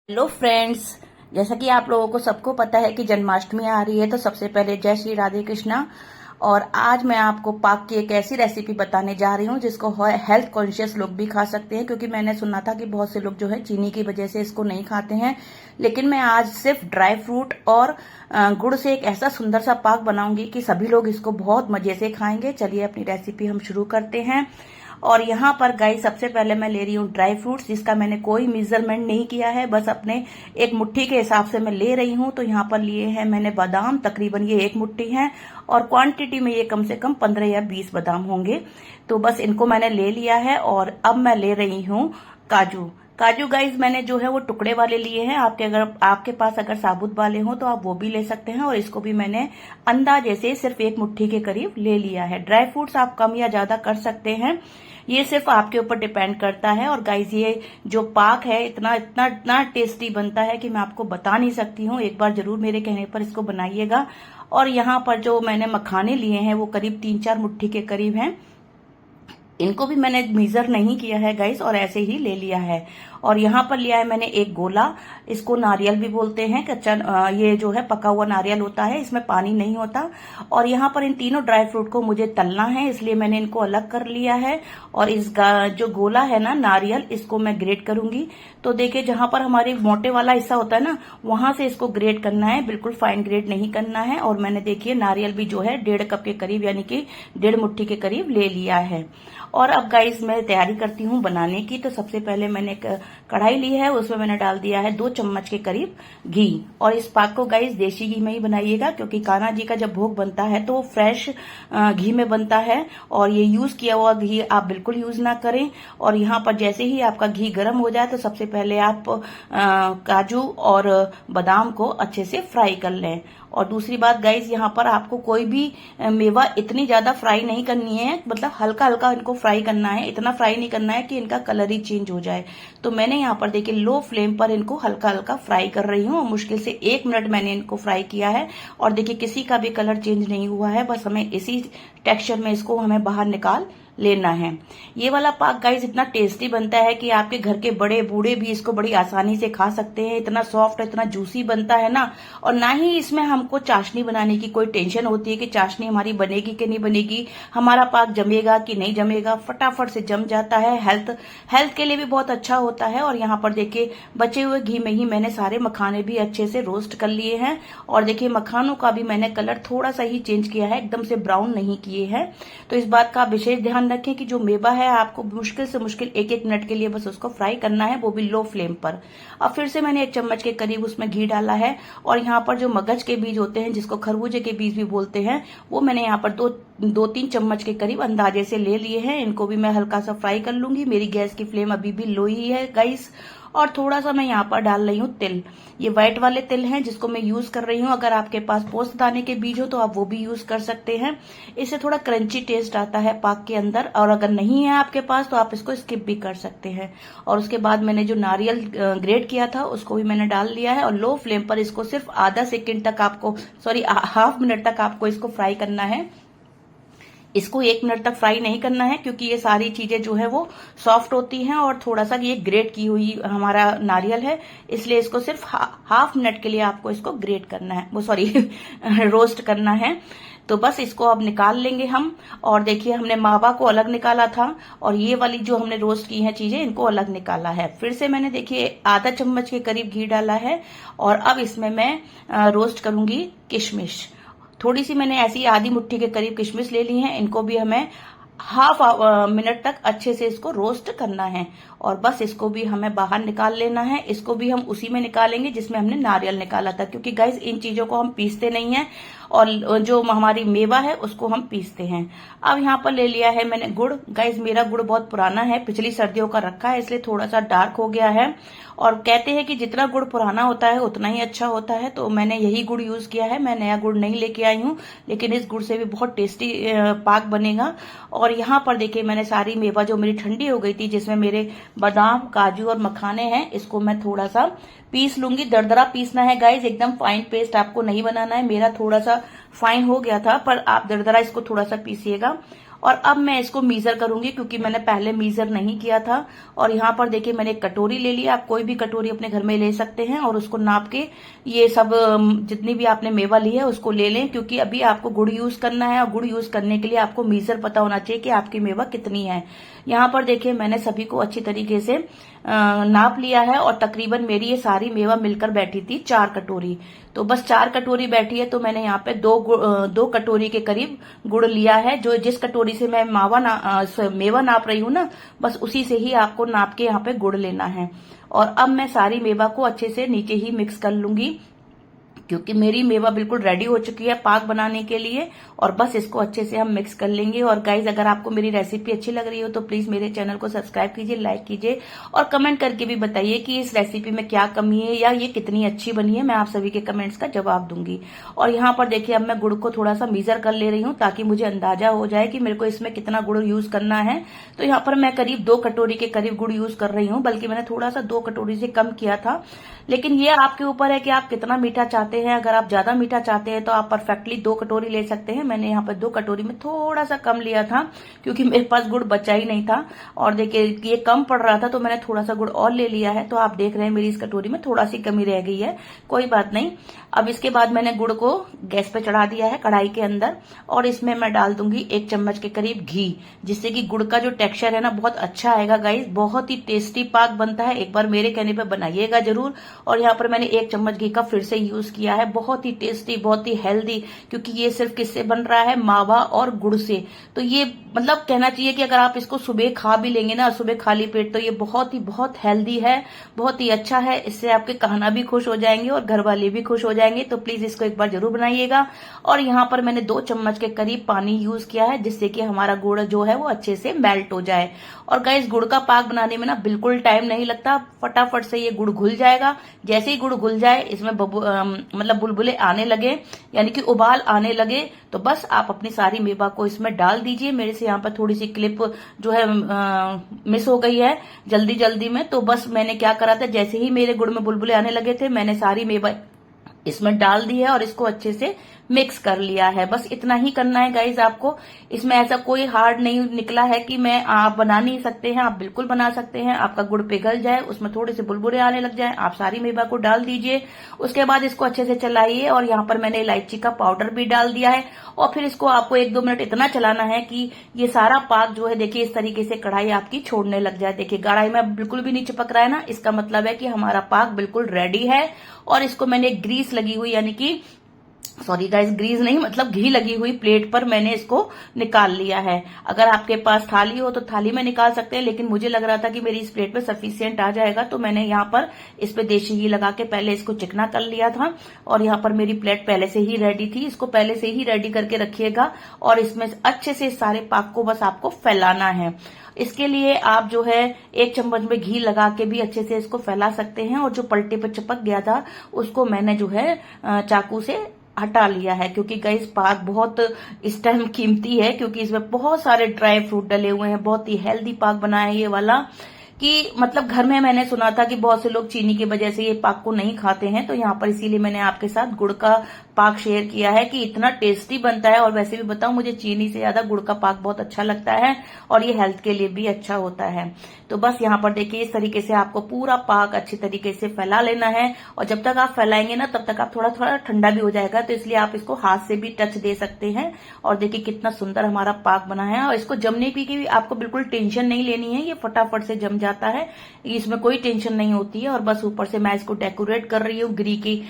Hello friends. जैसा कि आप लोगों को सबको पता है कि जन्माष्टमी आ रही है, तो सबसे पहले जय श्री राधे कृष्णा। और आज मैं आपको पाक की एक ऐसी रेसिपी बताने जा रही हूँ जिसको हेल्थ कॉन्शियस लोग भी खा सकते हैं, क्योंकि मैंने सुना था कि बहुत से लोग जो है चीनी की वजह से इसको नहीं खाते हैं। लेकिन मैं आज सिर्फ ड्राई फ्रूट और गुड़ से एक ऐसा सुंदर सा पाक बनाऊंगी कि सभी लोग इसको बहुत मजे से खाएंगे। चलिए अपनी रेसिपी हम शुरू करते हैं। और यहाँ पर गाइस सबसे पहले मैं ले रही हूँ ड्राई फ्रूट्स, जिसका मैंने कोई मेजरमेंट नहीं किया है, बस अपने एक मुट्ठी के हिसाब से मैं ले रही हूँ। तो यहाँ पर लिए हैं मैंने बादाम, तकरीबन ये एक मुट्ठी है, और क्वांटिटी में ये कम से कम 15 या 20 बादाम होंगे। तो बस इनको मैंने ले लिया है। और अब मैं ले रही हूँ काजू। काजू गाइस मैंने जो है वो टुकड़े वाले लिए हैं। आपके पास अगर साबुत वाले हो तो आप वो भी ले सकते हैं। और इसको भी मैंने अंदाजे से सिर्फ एक मुट्ठी के करीब ले लिया है। ड्राई फ्रूट्स आप कम या ज्यादा कर सकते हैं, ये सिर्फ आपके ऊपर डिपेंड करता है। और गाइस ये जो पाक है इतना इतना इतना टेस्टी बनता है कि मैं आपको बता नहीं सकती हूँ। एक बार जरूर मेरे कहने पर इसको बनाइएगा। और यहाँ पर जो मैंने मखाने लिए हैं वो करीब 3-4 मुट्ठी के करीब हैं। इनको भी मैंने मेजर नहीं किया है गाइस, और ऐसे ही ले लिया है। और यहाँ पर लिया है मैंने एक गोला, इसको नारियल भी बोलते हैं। कच्चा ये जो है पका हुआ नारियल होता है, इसमें पानी नहीं होता। और यहाँ पर इन तीनों ड्राई फ्रूट को मुझे तलना है, इसलिए मैंने इनको अलग कर लिया है। और इस जो गोला है ना नारियल, इसको मैं ग्रेट करूंगी। तो देखिए जहां पर हमारे मोटे वाला हिस्सा होता है ना, वहां से इसको ग्रेट करना है, बिल्कुल फाइन ग्रेट नहीं करना है। और मैंने देखिए नारियल भी जो है 1.5 कप के करीब, यानी कि 1.5 मुट्ठी के करीब ले लिया है। और अब गाइस मैं तैयारी करती हूँ बनाने की। तो सबसे पहले मैंने एक कढ़ाई ली है, उसमें मैंने डाल दिया है 2 चम्मच के करीब घी। और इस पाक को गाइस देसी घी में ही बनाइएगा, क्योंकि कान्हा जी का जब भोग बनता है तो वो फ्रेश घी में बनता है। और ये यूज किया हुआ घी आप बिल्कुल यूज ना करें। और यहाँ पर जैसे ही आपका घी गर्म हो जाए तो सबसे पहले आप काजू और बादाम को अच्छे से फ्राई कर लें। और दूसरी बात गाइस, यहाँ पर आपको कोई भी मेवा इतनी ज्यादा फ्राई नहीं करनी है, मतलब हल्का हल्का इनको फ्राई करना है। इतना फ्राई नहीं करना है कि इनका कलर ही चेंज हो जाए। तो मैंने यहाँ पर देखिए लो फ्लेम पर इनको हल्का हल्का फ्राई कर रही हूँ। मुश्किल से 1 मिनट मैंने इनको फ्राई किया है। और देखिए किसी का भी कलर चेंज नहीं हुआ है, बस हमें इसी टेक्सचर में इसको हमें बाहर निकाल लेना है। ये वाला पाक गाइस इतना टेस्टी बनता है कि आपके घर के बड़े बूढ़े भी इसको बड़ी आसानी से खा सकते हैं। इतना सॉफ्ट, इतना जूसी बनता है ना। और ना ही इसमें हमको चाशनी बनाने की कोई टेंशन होती है कि चाशनी हमारी बनेगी कि नहीं बनेगी, हमारा पाक जमेगा कि नहीं जमेगा। फटाफट से जम जाता है। हेल्थ के लिए भी बहुत अच्छा होता है। और यहाँ पर देखिए बचे हुए घी में ही मैंने सारे मखाने भी अच्छे से रोस्ट कर लिए हैं। और देखिए मखानों का भी मैंने कलर थोड़ा सा ही चेंज किया है, एकदम से ब्राउन नहीं किए हैं। तो इस बात का विशेष ध्यान रखें कि जो मेवा है आपको मुश्किल से मुश्किल 1-1 मिनट के लिए बस उसको फ्राई करना है, वो भी लो फ्लेम पर। अब फिर से मैंने 1 चम्मच के करीब उसमें घी डाला है। और यहाँ पर जो मगज के बीज होते हैं, जिसको खरबूजे के बीज भी बोलते हैं, वो मैंने यहाँ पर 2-3 चम्मच के करीब अंदाजे से ले लिए हैं। इनको भी मैं हल्का सा फ्राई कर लूंगी। मेरी गैस की फ्लेम अभी भी लो ही है गाइस। और थोड़ा सा मैं यहाँ पर डाल रही हूँ तिल। ये व्हाइट वाले तिल हैं जिसको मैं यूज कर रही हूँ। अगर आपके पास पोस्त दाने के बीज हो तो आप वो भी यूज कर सकते हैं। इससे थोड़ा क्रंची टेस्ट आता है पाक के अंदर। और अगर नहीं है आपके पास तो आप इसको स्किप भी कर सकते हैं। और उसके बाद मैंने जो नारियल ग्रेट किया था उसको भी मैंने डाल लिया है। और लो फ्लेम पर इसको सिर्फ आधा सेकेंड तक आपको, सॉरी हाफ मिनट तक आपको इसको फ्राई करना है। इसको 1 मिनट तक फ्राई नहीं करना है, क्योंकि ये सारी चीजें जो है वो सॉफ्ट होती हैं। और थोड़ा सा ये ग्रेट की हुई हमारा नारियल है, इसलिए इसको सिर्फ हाफ मिनट के लिए आपको इसको ग्रेट करना है, वो सॉरी रोस्ट करना है। तो बस इसको अब निकाल लेंगे हम। और देखिए हमने मावा को अलग निकाला था, और ये वाली जो हमने रोस्ट की हैं चीजें, इनको अलग निकाला है। फिर से मैंने देखिए आधा चम्मच के करीब घी डाला है। और अब इसमें मैं रोस्ट करूंगी किशमिश। थोड़ी सी मैंने ऐसी आधी मुट्ठी के करीब किशमिश ले ली है। इनको भी हमें हाफ मिनट तक अच्छे से इसको रोस्ट करना है। और बस इसको भी हमें बाहर निकाल लेना है। इसको भी हम उसी में निकालेंगे जिसमें हमने नारियल निकाला था, क्योंकि गाइस इन चीजों को हम पीसते नहीं है, और जो हमारी मेवा है उसको हम पीसते हैं। अब यहाँ पर ले लिया है मैंने गुड़। गाइस मेरा गुड़ बहुत पुराना है, पिछली सर्दियों का रखा है, इसलिए थोड़ा सा डार्क हो गया है। और कहते हैं कि जितना गुड़ पुराना होता है उतना ही अच्छा होता है, तो मैंने यही गुड़ यूज किया है। मैं नया गुड़ नहीं लेके आई हूँ, लेकिन इस गुड़ से भी बहुत टेस्टी पाक बनेगा। और यहाँ पर देखिए मैंने सारी मेवा जो मेरी ठंडी हो गई थी, जिसमें मेरे बादाम, काजू और मखाने हैं, इसको मैं थोड़ा सा पीस लूंगी। दरदरा पीसना है गाइस, एकदम फाइन पेस्ट आपको नहीं बनाना है। मेरा थोड़ा सा फाइन हो गया था, पर आप दरदरा इसको थोड़ा सा पीसिएगा। और अब मैं इसको मीजर करूंगी क्योंकि मैंने पहले मीजर नहीं किया था। और यहाँ पर देखिए मैंने एक कटोरी ले ली, आप कोई भी कटोरी अपने घर में ले सकते हैं और उसको नाप के ये सब जितनी भी आपने मेवा ली है उसको ले लें, क्योंकि अभी आपको गुड़ यूज करना है और गुड़ यूज करने के लिए आपको मीजर पता होना चाहिए कि आपकी मेवा कितनी है। यहाँ पर देखिए मैंने सभी को अच्छी तरीके से नाप लिया है और तकरीबन मेरी ये सारी मेवा मिलकर बैठी थी 4 कटोरी। तो बस 4 कटोरी बैठी है, तो मैंने यहाँ पे दो कटोरी के करीब गुड़ लिया है। जो जिस कटोरी से मैं मेवा नाप रही हूँ ना, बस उसी से ही आपको नाप के यहाँ पे गुड़ लेना है। और अब मैं सारी मेवा को अच्छे से नीचे ही मिक्स कर लूंगी, क्योंकि मेरी मेवा बिल्कुल रेडी हो चुकी है पाक बनाने के लिए। और बस इसको अच्छे से हम मिक्स कर लेंगे। और गाइज अगर आपको मेरी रेसिपी अच्छी लग रही हो तो प्लीज मेरे चैनल को सब्सक्राइब कीजिए, लाइक कीजिए और कमेंट करके भी बताइए कि इस रेसिपी में क्या कमी है या ये कितनी अच्छी बनी है। मैं आप सभी के कमेंट्स का जवाब दूंगी। और यहाँ पर देखिए अब मैं गुड़ को थोड़ा सा मीजर कर ले रही हूँ ताकि मुझे अंदाजा हो जाए कि मेरे को इसमें कितना गुड़ यूज करना है। तो यहाँ पर मैं करीब 2 कटोरी के करीब गुड़ यूज कर रही हूँ, बल्कि मैंने थोड़ा सा 2 कटोरी से कम किया था। लेकिन ये आपके ऊपर है कि आप कितना मीठा चाहते हैं। अगर आप ज्यादा मीठा चाहते हैं तो आप परफेक्टली 2 कटोरी ले सकते हैं। मैंने यहाँ पर 2 कटोरी में थोड़ा सा कम लिया था क्योंकि मेरे पास गुड़ बचा ही नहीं था और देखिए ये कम पड़ रहा था, तो मैंने थोड़ा सा गुड़ और ले लिया है। तो आप देख रहे हैं मेरी इस कटोरी में थोड़ा सी कमी रह गई है, कोई बात नहीं। अब इसके बाद मैंने गुड़ को गैस पे चढ़ा दिया है कढ़ाई के अंदर और इसमें मैं डाल दूंगी 1 चम्मच के करीब घी, जिससे कि गुड़ का जो टेक्सचर है ना बहुत अच्छा आएगा। गाइस बहुत ही टेस्टी पाक बनता है, एक बार मेरे कहने पे बनाइएगा जरूर। और यहाँ पर मैंने 1 चम्मच घी का फिर से यूज किया है, बहुत ही टेस्टी बहुत ही हेल्दी, क्योंकि ये सिर्फ किससे बन रहा है, मावा और गुड़ से। तो ये मतलब कहना चाहिए कि अगर आप इसको सुबह खा भी लेंगे ना, सुबह खाली पेट, तो ये बहुत हेल्दी है, बहुत ही अच्छा है। इससे आपके कहना भी खुश हो जाएंगे और घर वाले भी खुश हो जाएंगे। तो प्लीज इसको एक बार जरूर बनाइएगा। और यहाँ पर मैंने 2 चम्मच के करीब पानी यूज किया है, जिससे कि हमारा गुड़ जो है वो अच्छे से मेल्ट हो जाए। और गाइस गुड़ का पाक बनाने में ना बिल्कुल टाइम नहीं लगता, फटाफट से ये गुड़ घुल जाएगा। जैसे ही गुड़ घुल जाए, इसमें मतलब बुलबुले आने लगे, यानी कि उबाल आने लगे, तो बस आप अपनी सारी मेवा को इसमें डाल दीजिए। मेरे से यहाँ पर थोड़ी सी क्लिप जो है मिस हो गई है जल्दी में। तो बस मैंने क्या करा था, जैसे ही मेरे गुड़ में बुलबुले आने लगे थे, मैंने सारी मेवा इसमें डाल दी है और इसको अच्छे से मिक्स कर लिया है। बस इतना ही करना है गाइज आपको। इसमें ऐसा कोई हार्ड नहीं निकला है कि आप बना नहीं सकते हैं, आप बिल्कुल बना सकते हैं। आपका गुड़ पिघल जाए, उसमें थोड़े से बुलबुले आने लग जाए, आप सारी मेवा को डाल दीजिए। उसके बाद इसको अच्छे से चलाइए और यहाँ पर मैंने इलायची का पाउडर भी डाल दिया है। और फिर इसको आपको 1-2 मिनट इतना चलाना है कि ये सारा पाक जो है देखिए इस तरीके से कढ़ाई आपकी छोड़ने लग जाए। देखिए कढ़ाई में बिल्कुल भी नहीं चिपक रहा है ना, इसका मतलब है कि हमारा पाक बिल्कुल रेडी है। और इसको मैंने ग्रीस लगी हुई, यानी कि सॉरी गाइस, ग्रीस नहीं मतलब घी लगी हुई प्लेट पर मैंने इसको निकाल लिया है। अगर आपके पास थाली हो तो थाली में निकाल सकते हैं, लेकिन मुझे लग रहा था कि मेरी इस प्लेट पे सफिशियंट आ जाएगा, तो मैंने यहाँ पर इस पे देशी घी लगा के पहले इसको चिकना कर लिया था। और यहाँ पर मेरी प्लेट पहले से ही रेडी थी, इसको पहले से ही रेडी करके रखिएगा। और इसमें अच्छे से सारे पाक को बस आपको फैलाना है। इसके लिए आप जो है 1 चम्मच में घी लगा के भी अच्छे से इसको फैला सकते हैं। और जो पलटे पर चिपक गया था उसको मैंने जो है चाकू से हटा लिया है, क्योंकि गाइस पाक बहुत इस टाइम कीमती है, क्योंकि इसमें बहुत सारे ड्राई फ्रूट डले हुए हैं। बहुत ही हेल्दी पाक बना है ये वाला, कि मतलब घर में मैंने सुना था कि बहुत से लोग चीनी की वजह से ये पाक को नहीं खाते हैं। तो यहाँ पर इसीलिए मैंने आपके साथ गुड़ का पाक शेयर किया है कि इतना टेस्टी बनता है। और वैसे भी बताऊं, मुझे चीनी से ज्यादा गुड़ का पाक बहुत अच्छा लगता है और ये हेल्थ के लिए भी अच्छा होता है। तो बस यहाँ पर देखिए इस तरीके से आपको पूरा पाक अच्छी तरीके से फैला लेना है। और जब तक आप फैलाएंगे ना, तब तक आप थोड़ा ठंडा भी हो जाएगा, तो इसलिए आप इसको हाथ से भी टच दे सकते हैं। और देखिए कितना सुंदर हमारा पाक बना है। और इसको जमने की आपको बिल्कुल टेंशन नहीं लेनी है, ये फटाफट से जम जाता है, इसमें कोई टेंशन नहीं होती है। और बस ऊपर से मैं इसको डेकोरेट कर रही हूँ घी की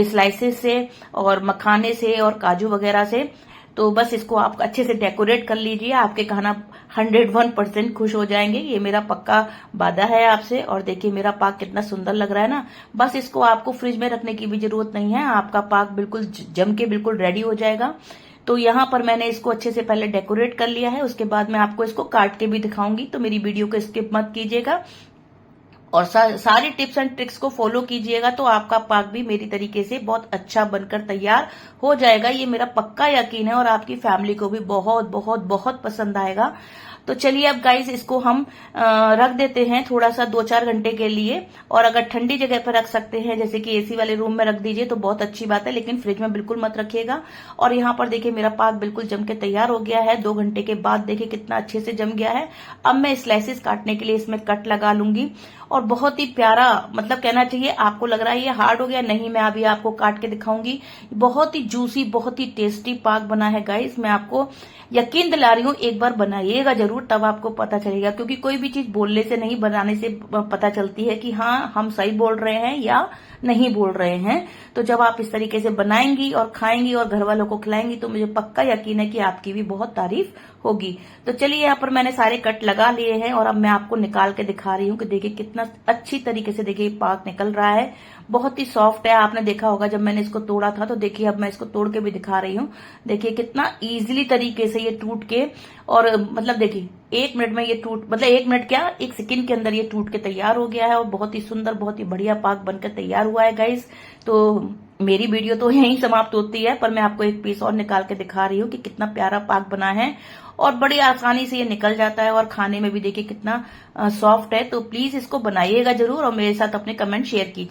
स्लाइसेस से और मखाने से और काजू वगैरह से। तो बस इसको आप अच्छे से डेकोरेट कर लीजिए, आपके खाना 101% खुश हो जाएंगे, ये मेरा पक्का वादा है आपसे। और देखिए मेरा पाक कितना सुंदर लग रहा है ना। बस इसको आपको फ्रिज में रखने की भी जरूरत नहीं है, आपका पाक बिल्कुल जम के बिल्कुल रेडी हो जाएगा। तो यहाँ पर मैंने इसको अच्छे से पहले डेकोरेट कर लिया है, उसके बाद मैं आपको इसको काट के भी दिखाऊंगी, तो मेरी वीडियो को स्किप मत कीजिएगा और सारी टिप्स एंड ट्रिक्स को फॉलो कीजिएगा, तो आपका पाक भी मेरी तरीके से बहुत अच्छा बनकर तैयार हो जाएगा। ये मेरा पक्का यकीन है और आपकी फैमिली को भी बहुत बहुत बहुत पसंद आएगा। तो चलिए अब गाइस इसको हम रख देते हैं थोड़ा सा 2-4 घंटे के लिए। और अगर ठंडी जगह पर रख सकते हैं जैसे कि एसी वाले रूम में रख दीजिए तो बहुत अच्छी बात है, लेकिन फ्रिज में बिल्कुल मत रखिएगा। और यहाँ पर देखिए मेरा पाक बिल्कुल जम के तैयार हो गया है। 2 घंटे के बाद देखिए कितना अच्छे से जम गया है। अब मैं स्लाइसेस काटने के लिए इसमें कट लगा लूंगी। और बहुत ही प्यारा, मतलब कहना चाहिए आपको लग रहा है ये हार्ड हो गया, नहीं, मैं अभी आपको काट के दिखाऊंगी। बहुत ही जूसी, बहुत ही टेस्टी पाक बना है गाइस। मैं आपको यकीन दिला रही हूँ, एक बार बनाइएगा जरूर, तब आपको पता चलेगा। क्योंकि कोई भी चीज बोलने से नहीं, बनाने से पता चलती है कि हाँ हम सही बोल रहे हैं या नहीं बोल रहे हैं। तो जब आप इस तरीके से बनाएंगी और खाएंगी और घर वालों को खिलाएंगी तो मुझे पक्का यकीन है कि आपकी भी बहुत तारीफ होगी। तो चलिए यहाँ पर मैंने सारे कट लगा लिए हैं और अब मैं आपको निकाल के दिखा रही हूँ कि देखिए कितना अच्छी तरीके से देखिए पाक निकल रहा है। बहुत ही सॉफ्ट है, आपने देखा होगा जब मैंने इसको तोड़ा था। तो देखिए अब मैं इसको तोड़ के भी दिखा रही हूँ। देखिए कितना इजीली तरीके से ये टूट के, और मतलब देखिए 1 मिनट में ये टूट, मतलब 1 मिनट क्या, 1 सेकंड के अंदर ये टूट के तैयार हो गया है। और बहुत ही सुंदर, बहुत ही बढ़िया पाक बनकर तैयार हुआ है गाइस। तो मेरी वीडियो तो यहीं समाप्त होती है, पर मैं आपको एक पीस और निकाल के दिखा रही हूँ कि कितना प्यारा पाक बना है। और बड़ी आसानी से ये निकल जाता है और खाने में भी देखिए कितना सॉफ्ट है। तो प्लीज इसको बनाइएगा जरूर और मेरे साथ अपने कमेंट शेयर कीजिए।